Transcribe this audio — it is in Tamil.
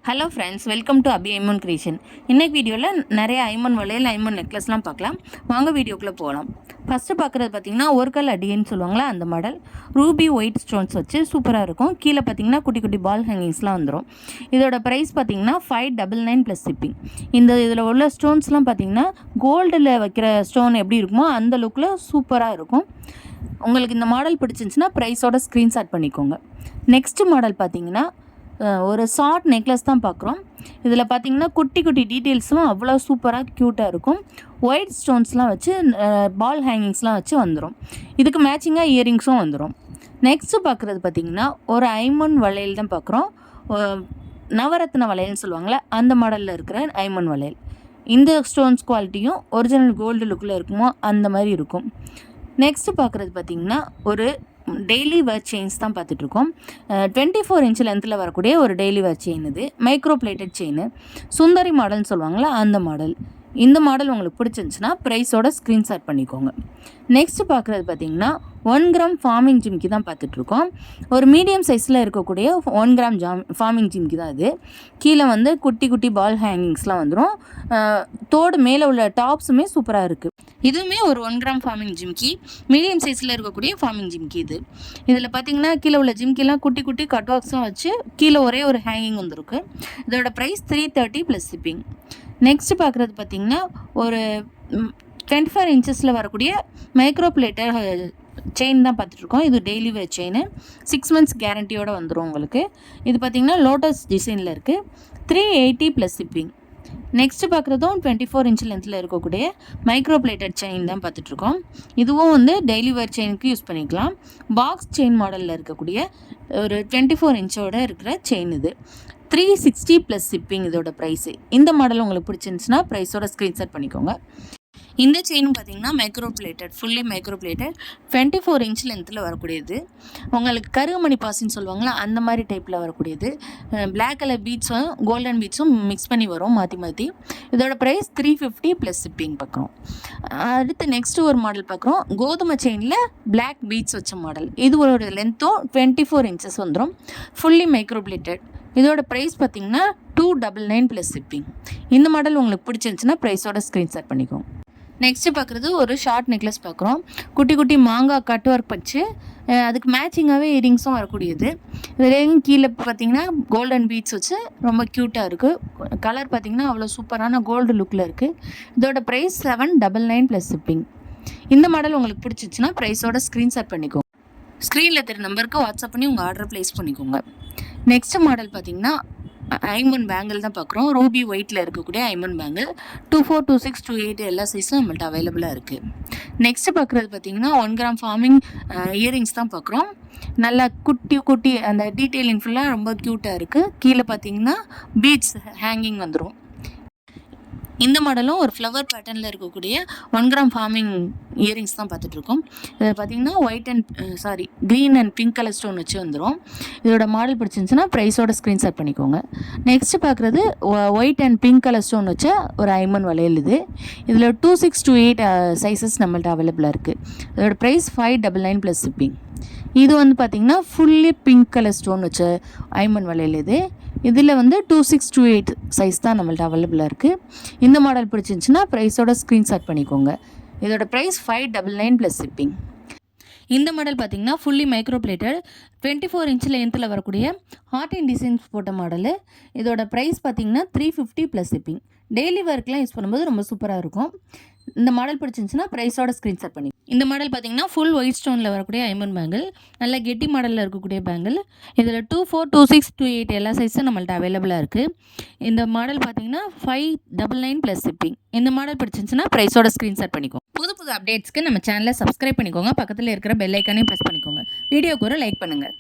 Hello friends, welcome to Abi Aiman creation. இன்றைக்கி வீடியோவில் நிறைய ஐமன் வளையல் ஐமன் நெக்லஸ்லாம் பார்க்கலாம். வாங்க வீடியோக்குள்ளே போகலாம். ஃபஸ்ட்டு பார்க்குறது பார்த்திங்கன்னா ஒரு கல் அடின்னு சொல்லுவாங்களா, அந்த மாடல் ரூபி ஒயிட் ஸ்டோன்ஸ் வச்சு சூப்பராக இருக்கும். கீழே பார்த்திங்கன்னா குட்டி குட்டி பால் ஹேங்கிங்ஸ்லாம் வந்துடும். இதோட ப்ரைஸ் பார்த்திங்கன்னா 599 ப்ளஸ் ஷிப்பிங். இதில் உள்ள ஸ்டோன்ஸ்லாம் பார்த்திங்கன்னா கோல்டில் வைக்கிற ஸ்டோன் எப்படி இருக்குமோ அந்த லுக்கில் சூப்பராக இருக்கும். உங்களுக்கு இந்த மாடல் பிடிச்சிருந்துச்சின்னா ப்ரைஸோட ஸ்க்ரீன்ஷாட் பண்ணிக்கோங்க. நெக்ஸ்ட்டு மாடல் பார்த்திங்கன்னா ஒரு ஷார்ட் நெக்லஸ் தான் பார்க்குறோம். இதில் பார்த்திங்கன்னா குட்டி குட்டி டீட்டெயில்ஸ்லாம் அவ்வளோ சூப்பராக க்யூட்டாக இருக்கும். ஒயிட் ஸ்டோன்ஸ்லாம் வச்சு பால் ஹேங்கிங்ஸ்லாம் வச்சு வந்துடும். இதுக்கு மேட்சிங்காக இயரிங்ஸும் வந்துடும். நெக்ஸ்ட்டு பார்க்குறது பார்த்திங்கன்னா ஒரு ஐமன் வளையல் தான் பார்க்குறோம். நவரத்ன வளையல்னு சொல்லுவாங்களே, அந்த மாடலில் இருக்கிற ஐமன் வளையல். இந்த ஸ்டோன்ஸ் குவாலிட்டியும் ஒரிஜினல் கோல்டு லுக்கில் இருக்குமோ அந்த மாதிரி இருக்கும். நெக்ஸ்ட்டு பார்க்குறது பார்த்திங்கன்னா ஒரு டெய்லி வேர் செயின்ஸ் தான் பார்த்துட்ருக்கோம். 24 இன்ச் லென்த்தில் வரக்கூடிய ஒரு டெய்லி வேர் செயின். இது மைக்ரோ பிளேட்டட் செயின், சுந்தரி மாடல்னு சொல்லுவாங்களா, அந்த மாடல். இந்த மாடல் உங்களுக்கு பிடிச்சிருந்துச்சுன்னா ப்ரைஸோட ஸ்க்ரீன்ஷாட் பண்ணிக்கோங்க. நெக்ஸ்ட்டு பார்க்குறது பார்த்திங்கன்னா 1 கிராம் ஃபார்மிங் ஜிம்கி தான் பார்த்துட்ருக்கோம். ஒரு மீடியம் சைஸில் இருக்கக்கூடிய 1 கிராம் ஃபார்மிங் ஜிம்கி தான் இது. கீழே வந்து குட்டி குட்டி பால் ஹேங்கிங்ஸ்லாம் வந்துடும். தோடு மேலே உள்ள டாப்ஸுமே சூப்பராக இருக்குது. இதுவுமே ஒரு 1 கிராம் ஃபார்மிங் ஜிம்கி, மீடியம் சைஸில் இருக்கக்கூடிய ஃபார்மிங் ஜிம்கி இது. இதில் பார்த்திங்கன்னா கீழே உள்ள ஜிம்கிலாம் குட்டி குட்டி கட் ஒர்க்ஸ்லாம் வச்சு கீழே ஒரே ஒரு ஹேங்கிங் வந்துருக்கு. இதோட ப்ரைஸ் 330 ப்ளஸ் ஷிப்பிங். நெக்ஸ்ட்டு பார்க்குறது பார்த்திங்கன்னா ஒரு 24 இன்ச்சஸில் வரக்கூடிய மைக்ரோ பிளேட்டர் செயின் தான் பார்த்துட்ருக்கோம். இது டெய்லி வேர் செயின், 6 months கேரண்டியோடு வந்துடும் உங்களுக்கு. இது பார்த்திங்கன்னா லோட்டஸ் டிசைனில் இருக்குது. 380 ப்ளஸ் ஷிப்பிங். நெக்ஸ்ட்டு பார்க்குறதும் 24 இன்ச் லென்த்தில் இருக்கக்கூடிய மைக்ரோ பிளேட்டட் செயின் தான் பார்த்துட்ருக்கோம். இதுவும் வந்து டெய்லி வேர் செயினுக்கு யூஸ் பண்ணிக்கலாம். பாக்ஸ் செயின் மாடலில் இருக்கக்கூடிய ஒரு 24 இன்ச்சோட இருக்கிற செயின் இது. 360 ப்ளஸ் ஷிப்பிங் இதோட ப்ரைஸு. இந்த மாடல் உங்களுக்கு பிடிச்சிருந்துச்சுன்னா ப்ரைஸோட ஸ்க்ரீன்ஷாட் பண்ணிக்கோங்க. இந்த செயினும் பார்த்திங்கன்னா micro plated, fully micro plated, 24 inch லென்த்தில் வரக்கூடியது. உங்களுக்கு கருகமணி பாசின்னு சொல்லுவாங்களா, அந்த மாதிரி டைப்பில் வரக்கூடியது. பிளாக் கலர் பீட்ஸும் கோல்டன் பீட்ஸும் மிக்ஸ் பண்ணி வரும் மாற்றி மாற்றி. இதோட ப்ரைஸ் 350 ப்ளஸ் ஷிப்பிங் பார்க்குறோம். அடுத்து நெக்ஸ்ட்டு ஒரு மாடல் பார்க்குறோம். கோதுமை செயினில் பிளாக் பீட்ஸ் வச்ச மாடல். இது ஒரு லென்த்தும் 24 இன்ச்சஸ் வந்துடும். Fully micro plated. இதோட ப்ரைஸ் பார்த்திங்கன்னா 299 ப்ளஸ் ஷிப்பிங். இந்த மாடல் உங்களுக்கு பிடிச்சிருந்துச்சுன்னா ப்ரைஸோட ஸ்க்ரீன்ஷாட் பண்ணிக்கோங்க. நெக்ஸ்ட்டு பார்க்குறது ஒரு ஷார்ட் நெக்லஸ் பார்க்குறோம். குட்டி குட்டி மாங்காய் கட் ஒர்க் வச்சு அதுக்கு மேட்சிங்காகவே இயரிங்ஸும் வரக்கூடியது. இதுலேயும் கீழே பார்த்திங்கன்னா கோல்டன் பீட்ஸ் வச்சு ரொம்ப க்யூட்டாக இருக்குது. கலர் பார்த்திங்கன்னா அவ்வளோ சூப்பரான கோல்டு லுக்கில் இருக்குது. இதோட ப்ரைஸ் 799 ப்ளஸ் ஷிப்பிங். இந்த மாடல் உங்களுக்கு பிடிச்சிச்சுன்னா ப்ரைஸோட ஸ்க்ரீன்ஷாட் பண்ணிக்கோங்க. ஸ்க்ரீனில் தெரிய நம்பருக்கு வாட்ஸ்அப் பண்ணி உங்கள் ஆர்டரை ப்ளேஸ் பண்ணிக்கோங்க. நெக்ஸ்ட் மாடல் பார்த்திங்கன்னா ஐமன் பேங்கிள் தான் பார்க்குறோம். ரூபி ஒயிட்டில் இருக்கக்கூடிய ஐமன் பேங்கிள் 24, 26, 28 எல்லா சைஸும் நம்மள்ட்ட அவைலபிளாக இருக்குது. நெக்ஸ்ட்டு பார்க்குறது பார்த்திங்கன்னா 1 கிராம் ஃபார்மிங் இயரிங்ஸ் தான் பார்க்குறோம். நல்லா குட்டி குட்டி அந்த டீட்டெயிலிங் ஃபுல்லாக ரொம்ப க்யூட்டாக இருக்குது. கீழே பார்த்திங்கன்னா பீட்ஸ் ஹேங்கிங் வந்துடும். இந்த மாடலும் ஒரு ஃப்ளவர் பேட்டர்னில் இருக்கக்கூடிய 1 கிராம் ஃபார்மிங் இயரிங்ஸ் தான் பார்த்துட்ருக்கோம். இதில் பார்த்திங்கன்னா green and pink colour stone வச்சு வந்துடும். இதோட மாடல் பிடிச்சிருந்துச்சுன்னா ப்ரைஸோட ஸ்க்ரீன்ஷாட் பண்ணிக்கோங்க. நெக்ஸ்ட்டு பார்க்குறது white and pink colour stone வச்ச ஒரு ஐமன் வளையல் இது. இதில் 26 to 28 சைஸஸ் நம்மள்ட்ட அவைலபிளாக இருக்குது. இதோட ப்ரைஸ் 599 ப்ளஸ் ஷிப்பிங். இது வந்து பார்த்திங்கன்னா ஃபுல்லி பிங்க் கலர் ஸ்டோன் வச்ச ஐமன் வளையல் இது. இதில் வந்து 26 to 28 சைஸ் தான் நம்மள்ட்ட அவைலபிளாக இருக்குது. இந்த மாடல் பிடிச்சிருந்துச்சுன்னா ப்ரைஸோட ஸ்க்ரீன்ஷாட் பண்ணிக்கோங்க. இதோட ப்ரைஸ் 599 ப்ளஸ் ஷிப்பிங். இந்த மாடல் பார்த்திங்கன்னா ஃபுல்லி மைக்ரோ பிளேட்டட் 24 இன்ச் லென்த்தில் வரக்கூடிய ஹார்ட் அண்ட் டிசைன்ஸ் போட்ட மாடலு. இதோட ப்ரைஸ் பார்த்திங்கன்னா 350 ப்ளஸ் ஷிப்பிங். டெய்லி ஒர்க்லாம் யூஸ் பண்ணும்போது ரொம்ப சூப்பராக இருக்கும். இந்த மாடல் பிடிச்சிருந்துச்சுன்னா ப்ரைஸோட ஸ்க்ரீன்ஷாட் பண்ணி. இந்த மாடல் பார்த்திங்கன்னா ஃபுல் ஒயிட் ஸ்டோனில் வரக்கூடிய ஐமன் பேங்கிள், நல்ல கெட்டி மாடலில் இருக்கக்கூடிய பேங்கிள். இதில் 24, 26, 28 எல்லா சைஸும் நம்மள்ட்ட அவைலபிளாக இருக்குது. இந்த மாடல் பார்த்திங்கன்னா 599 ப்ளஸ் ஷிப்பிங். இந்த மாடல் பிடிச்சிருந்துச்சுன்னா ப்ரைஸோட ஸ்க்ரீன்ஷாட் பண்ணிக்கோங்க. புது புது அப்டேட்ஸ்க்கு நம்ம சேனலை சப்ஸ்கிரைப் பண்ணிக்கோங்க. பக்கத்தில் இருக்கிற பெல் ஐக்கானையும் ப்ரெஸ் பண்ணிக்கோங்க. வீடியோக்கு ஒரு லைக் பண்ணுங்கள்.